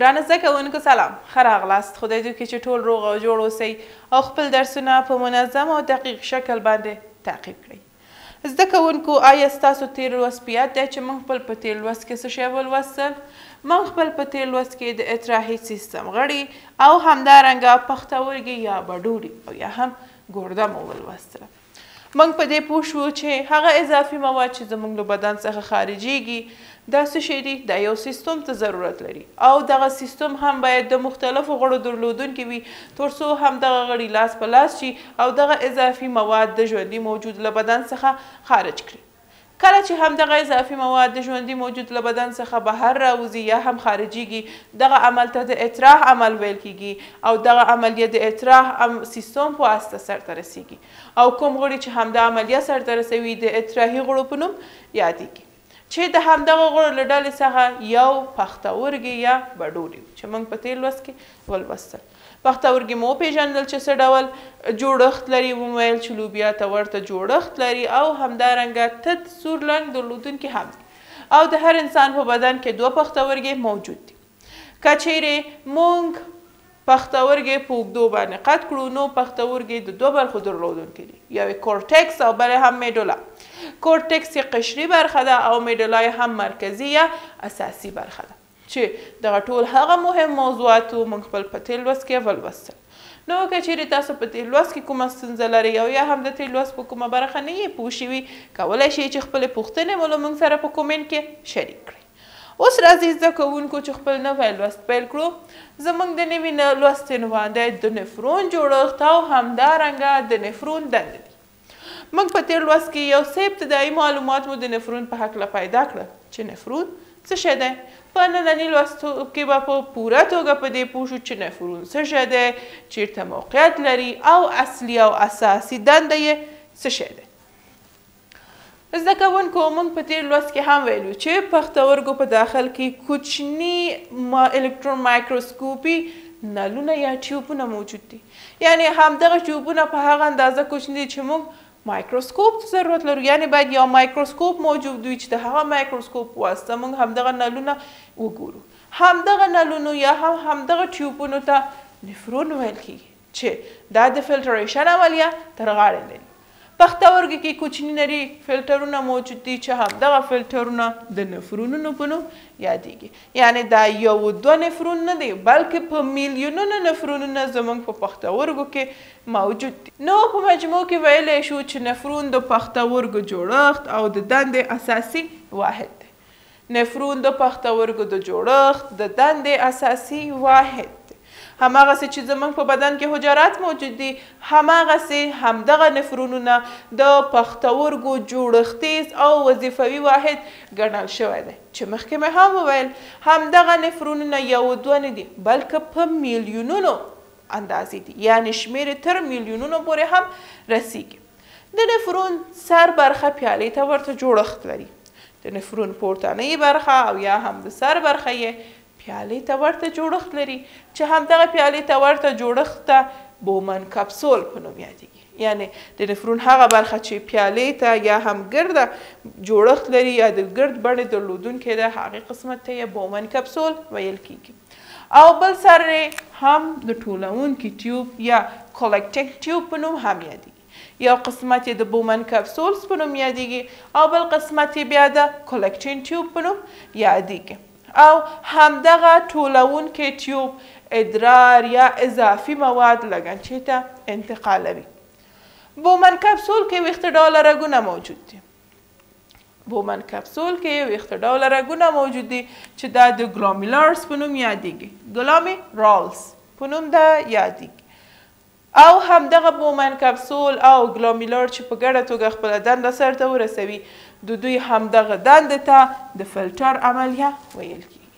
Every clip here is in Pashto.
ګرانه زده کوونکو سلام، ښه راغلاست. خدای دې وکړي چې ټول روغ او جوړ اوسئ او خپل درسونه په منظم او دقیق شکل باندې تعقیب کړئ. زده کوونکو آیا ستاسو تیر لوست په یاد دی چې موږ خپل په تیر لوست کې څه شی ولوستل؟ موږ خپل په تیر لوست کې د اطراحي سیستم غړي او همدارنګه پښتورګي یا بډوړي او یا هم ګرده مو ولوستله. موږ په دې پوه شو چې هغه اضافي مواد چې زموږ له بدن څخه خارجیږي دا څه شی دي؟ دا یو سیستم ته ضرورت لري او دغه سیستم هم باید د مختلفو غړو درلودونکي وي تر څو هم دغه غړي لاس په لاس شي او دغه اضافي مواد د ژوندي موجود له بدن څخه خارج کړي. کله چې هم دغه اضافي مواد د ژوندي موجود له بدن څخه بهر راوځي یا هم خارجیږي دغه عمل ته د اطراح عمل ویل کیږي او دغه عملیه د اطراح سیستم په واسطه سرته رسیږي او کوم غړي چې هم د عملیه سرته رسوي د اطراحي غړو په نوم یادیږي چې د همدغه غړو له ډلې څخه یو پښتورګي یا بډوړي چې موږ په تیر لوست کې ولوستل. پښتورګي مو وپېژندل چې څه ډول جوړښت لري، ومویل چې لوبیا ته ورته جوړښت لري او همدارنګه تت سور رنګ درلودونکي هم دي او د هر انسان په بدن کې دوه پښتورګي موجود دي. که چیرې موږ پښتورګي په اوږدو باندې قطع کړو نو پښتورګي د دوه برخو درلودونکي دي، یو یې کورټکس او بل هم میډولا. کورټکس یې قشري برخه ده او میډولا یې هم مرکزي یا اساسي برخه ده چې دغه ټول هغه مهم موضوعات موږ خپل په تیر لوست کې ولوستل. نو که چیرې تاسو په تیر لوست کې کومه ستونزه لرئ او یا هم د تیر لوست په کومه برخه نه یې پوه شوي کولی شئ چې خپلې پوښتنې مو له موږ سره په کومنټ کې شریک کړئ. اوس راځئ زده کوونکو چې خپل نوی لوست پیل کړو. زموږ د نوي لوست عنوان دی د نفرون جوړښت او همدارنګه د نفرون دندې دي. موږ په تیر لوست کې یو څه ابتدایي معلومات مو د نفرون په هکله پیدا کړل چې نفرون څه شی دی. په ننني لوست کې به په پوره توګه په دې پوه شو چې نفرون څه شی دی، چیرته موقعیت لري او اصلي او اساسي دنده یې څه شی دی. زده کوونکو موږ په تیر لوست کې هم ویلو چې پښتورګو په داخل کې کوچني الکترون مایکروسکوپي نلونه یا ټیوبونه موجود دي، یعنی همدغه ټیوبونه په هغه اندازه کوچني دي چې موږ مایکروسکوپ ته ضرورت لرو، یعنی باید یو مایکروسکوپ موجود وي چې د هغه مایکروسکوپ واسطه موږ همدغه نلونه وګورو. همدغه نلونو یا همدغه ټیوبونو ته نفرون ویل کیږي چې دا د فلټریشن عملیه تر غاړې لري. پښتورګي کې کوچني نري فلټرونه موجود دي چې همدغه فلټرونه د نفرونونو په نوم یادیږي، یعنی دا یو دوه نفرون نه دی بلکې په میلیونونه نفرونونه زموږ په پښتورګو کې موجود دي. نو په مجموع کې ویلی شو چې نفرون د پښتورګو جوړښت او د دندې اساسي واحد دی. نفرون د پښتورګو د جوړښت د دندې اساسي واحد دی. هماغسې چې زموږ په بدن کې حجرات موجود دي هماغسې همدغه نفرونونه د پښتورګو جوړښتیز او وظیفوي واحد ګڼل شوی دی چې مخکې مې هم وویل همدغه نفرونونه یو دوه نه دي بلکې په میلیونونو اندازې دي، یعنی شمیر تر میلیونونو پورې هم رسیږي. د نفرون سر برخه پیالې ته ورته جوړښت لري. د نفرون پورتنۍ برخه او یا هم د سر برخه یې پیالې ته ورته جوړښت لري چې همدغه پیالې ته ورته جوړښت ته بومن کپسول په نوم یادیږي، یعنی د نفرون هغه برخه چې پیالې ته یا هم ګرده جوړښت لري یا د ګرد بڼې درلودونکی ده هغې قسمت ته یې بومن کپسول ویل کیږي. او بل سر هم د ټولونکي ټیوب یا کولکټینګ ټیوب په نوم هم یادیږي. یو قسمت یې د بومن کپسولز په نوم یادیږي او بل قسمت یې بیا د کولکټین ټیوب په نوم یادیږي. او همدغه ټولونکي ټیوب ادرار یا اضافي مواد لګنچې ته انتقالوي. بومن کپسول کې ویښته ډوله رګونه موجود دي. بومن کپسول کې ویښته ډوله رګونه موجود دي چې دا د ګلومیرولز په نوم یادیږي. ګلومیرولز په نوم دا یادیږي. او همدغه بومن کپسول او ګلومیرول چې په ګډه توګه خپله دنده سرته ورسوي د دوی همدغه دندې ته د فلټر عملیه ویل کیږي.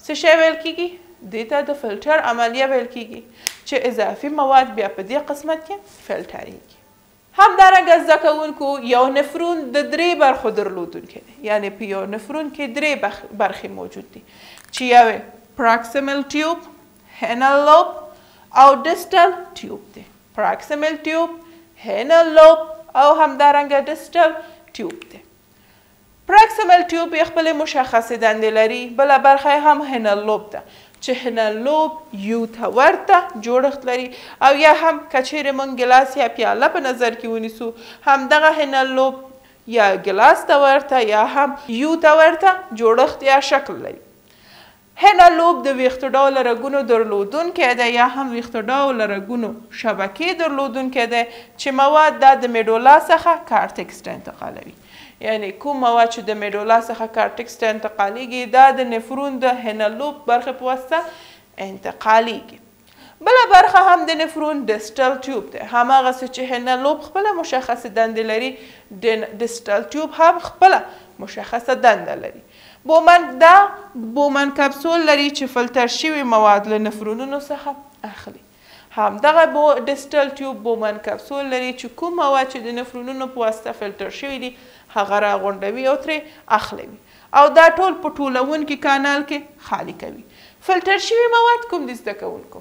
څه شی ویل کیږي؟ دې ته د فلټر عملیه ویل کیږي چې اضافي مواد بیا په دې قسمت کې فلټریږي. همدارنګه زده کوونکو یو نفرون د درې برخو درلودونکی دی، یعنی په یو نفرون کې درې برخې موجود دي چې یو یې پراکسیمل ټیوب، هینل لوب او ډسټل ټیوب دی. پراکسیمل ټیوب، هینل لوب او همدارنګه ډسټل ټیوب دی. پراکسیمل ټیوب یې خپلې مشخصې دندې لري، بله برخه یې هم هینل لوب ده چې هنلوب یو ته ورته جوړښت لري او یا هم که چیرې موږ ګلاس یا پیاله په نظر کې ونیسو همدغه هنلوب یا ګلاس ته ورته یا هم یو ته ورته جوړښت یا شکل لري. هنلوب د ویښتو ډوله رګونو درلودونکی دی یا هم ویښتو ډوله رګونو شبکې درلودونکی دی چې مواد دا د میډولا څخه کارټکس ته انتقالوي. یعنی کوم مواد چې د میډولا څخه کارټکس ته انتقالیږي دا د نفرون د هنلوب برخې په واسطه انتقالیږي. بله برخه هم د نفرون ډسټل ټیوب دی. هماغسې چې هنلوب خپله مشخصه دنده لري ډسټل ټیوب هم خپله مشخصه دنده لري. بومن کپسول لري چې فلټر شوي مواد له نفرونونو څخه اخلي. همدغه ډسټل ټیوب بومن کپسول لري چې کوم مواد چې د نفرونونو په واسطه فلټر شوي دي هغه راغونډوي او ترې اخلوي او دا ټول په ټولونکي کانال کې خالي کوي. فلټر شوي مواد کوم دي زده کوونکو؟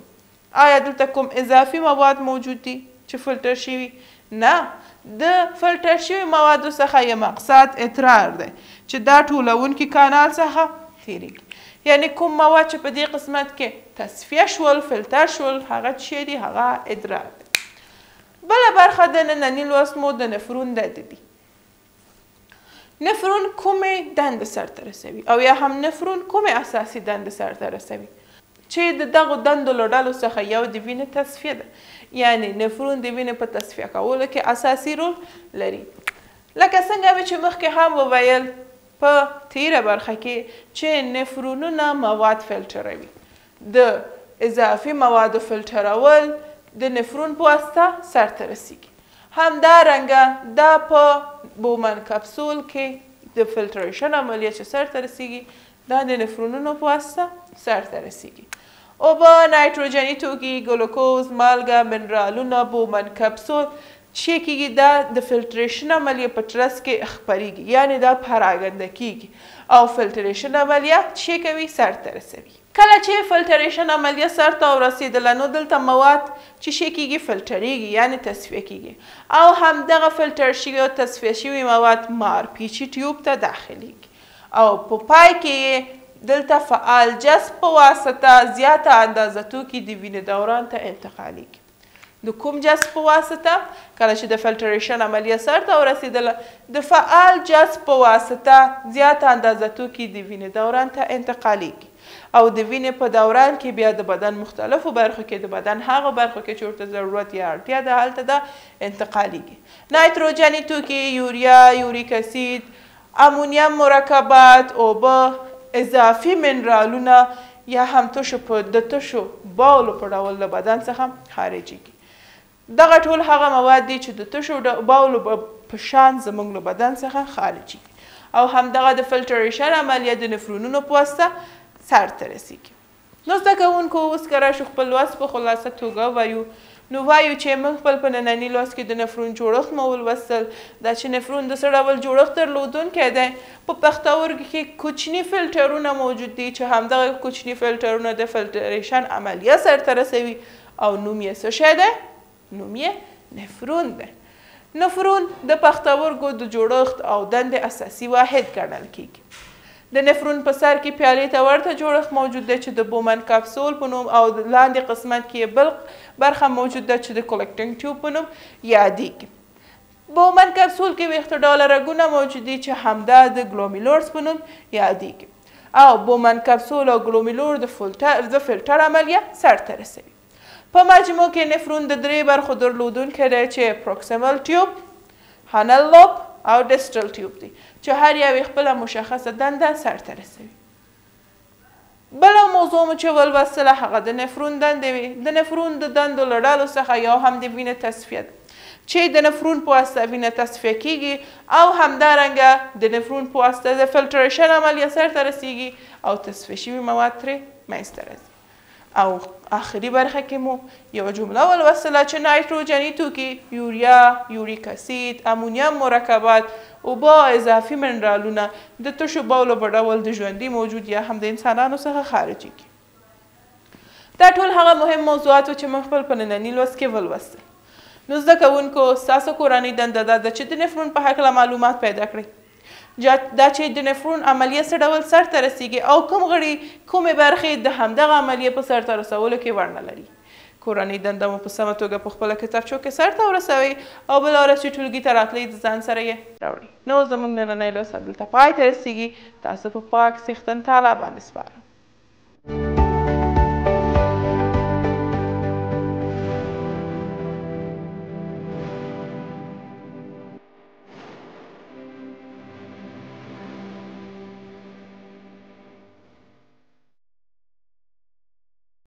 آیا دلته کوم اضافي مواد موجود دي چې فلټر شوي؟ نه، د فلټر شوي موادو څخه یو مقصد ادرار دی چې دا ټولونکي کانال څخه تیریږي. یعنی کوم مواد چې په دې قسمت کې تصفیه شول فلټر شول هغه څه دي؟ هغه ادرار دی. بله برخه د ننني لوست مو د نفرون دندې دي. نفرون کومې دندې سرته رسوي او یا هم نفرون کومې اساسي دندې سرته رسوي چې د دغو دندو له ډلو څخه یو د وینې تصفیه ده. یعنی نفرون د وینې په تصفیه کولو کې اساسي رول لري. لکه څنګه مې چې مخکې هم وویل په تیره برخه کې چې نفرونونه مواد فلټروي. د اضافي موادو فلټرول د نفرون په واسطه سرته رسیږي. همدارنګه دا په بومن کپسول کې د فلټریشن عملیه چې سرته رسیږي دا د نفرونونو په واسطه سرته رسیږي. اوبه، نایتروجني توکي، ګلوکوز، مالګه، منرالونه بومن کپسول چې کېږي دا د فلټریشن عملیه په ترڅ کې خپریږي یعنی دا پراګنده کېږي او فلټریشن عملیه چې کوي سرته رسوي. کله چې فلټریشن عملیه سرته ورسېدله نو دلته مواد چې شی کېږي فلټریږي یعنی تصفیه کېږي او همدغه فلټر شوي او تصفیه شوي مواد مارپیچي ټیوب ته داخلیږي او په پای کې دلته فعال جذب په واسطه زیاته اندازه توکي د وینې دوران ته انتقالیږي. د کوم جذب په واسطه؟ کله چې د فلټریشن عملیه سرته ورسېدله د فعال جذب په واسطه زیاته اندازه توکي د وینې دوران ته انتقالیږي او د وینې په دوران کې بیا د بدن مختلفو برخو کې د بدن هغه برخو کې چې ورته ضرورت یا اړتیا ده هلته ده انتقالیږي. نایتروجني توکي، یوریا، یوریک اسید، امونیم مرکبات، اوبه، اضافي منرالونه یا هم د تشو باولو په ډول له بدن څخه خارجېږي. دغه ټول هغه مواد دي چې د تشو باولو په شان زموږ له بدن څخه خارجېږي او همدغه د فلټریشن عملیه د نفرونونو په واسطه سرته رسیږي. نو زده کوونکو اوس که راشو خپل لوست په خلاصه توګه وایو نو وایو چې موږ خپل په ننني لوست کې د نفرون جوړښت مو ولوستل دا چې نفرون د څه ډول جوړښت درلودونکی دی. په پښتورګي کې کوچني فلټرونه موجود دي چې همدغه کوچني فلټرونه د فلټریشن عملیه سرته رسوي او نوم یې څه شی دی؟ نوم یې نفرون دی. نفرون د پښتورګو د جوړښت او دندې اساسي واحد ګڼل کیږي. د نفرون په سر کې پیالې ته ورته جوړښت موجود دی چې د بومن کپسول په نوم او لاندې قسمت کې بل برخه موجود ده چې د کولکټینګ ټیوب په نوم یادیږي. بومن کپسول کې ویښته ډوله رګونه موجود دي چې همدا د ګلومیرولز په نوم یادیږي او بومن کپسول او ګلومیرول د فلټر عملیه سرته رسوي. په مجموع کې نفرون د درې برخو درلودونکی دی چې پروکسیمل ټیوب، هنلوب او ډسټل ټیوب دی چې هر یو یې خپله مشخصه دنده سرته رسوي. بله موضوع مو چې ولوستله هغه د نفرون دندې وي. د نفرون د دندو له ډلو څخه یو هم د وینې تصفیه ده چې د نفرون په واسطه وینه تصفیه کیږي او همدارنګه د نفرون په واسطه د فلټریشن عملیه سرته رسیږي او تصفیه شوي مواد ترې منځته راځي. او آخري برخه کې مو یوه جمله ولوستله چې نایتروجني توکي، یوریا، یوریک اسید، امونیم مرکبات، اوبه، اضافي منرالونه د تشو باولو په ډول د ژوندي موجود یا هم د انسانانو څخه خارجېږي. دا ټول هغه مهم موضوعات چې موږ خپل په ننني لوست کې ولوستل. نو زده کوونکو ستاسو کورنۍ دنده دا ده چې د نفرون په هکله معلومات پیدا کړئ. دا چې د نفرون عملیه څه ډول سرته رسیږي او کوم غړي کومې برخې د همدغه عملیې په سرته رسولو کې ونډه لري. کورنۍ دنده مو په سمه توګه په خپله کتابچو کې سرته ورسوئ او بلاره چې ټولګي ته راتلئ د ځان سره یې راوړئ. نو زموږ نننی لوست دلته پای ته رسیږي. تاسو په پاک څښتن تعالی باندې سپارم.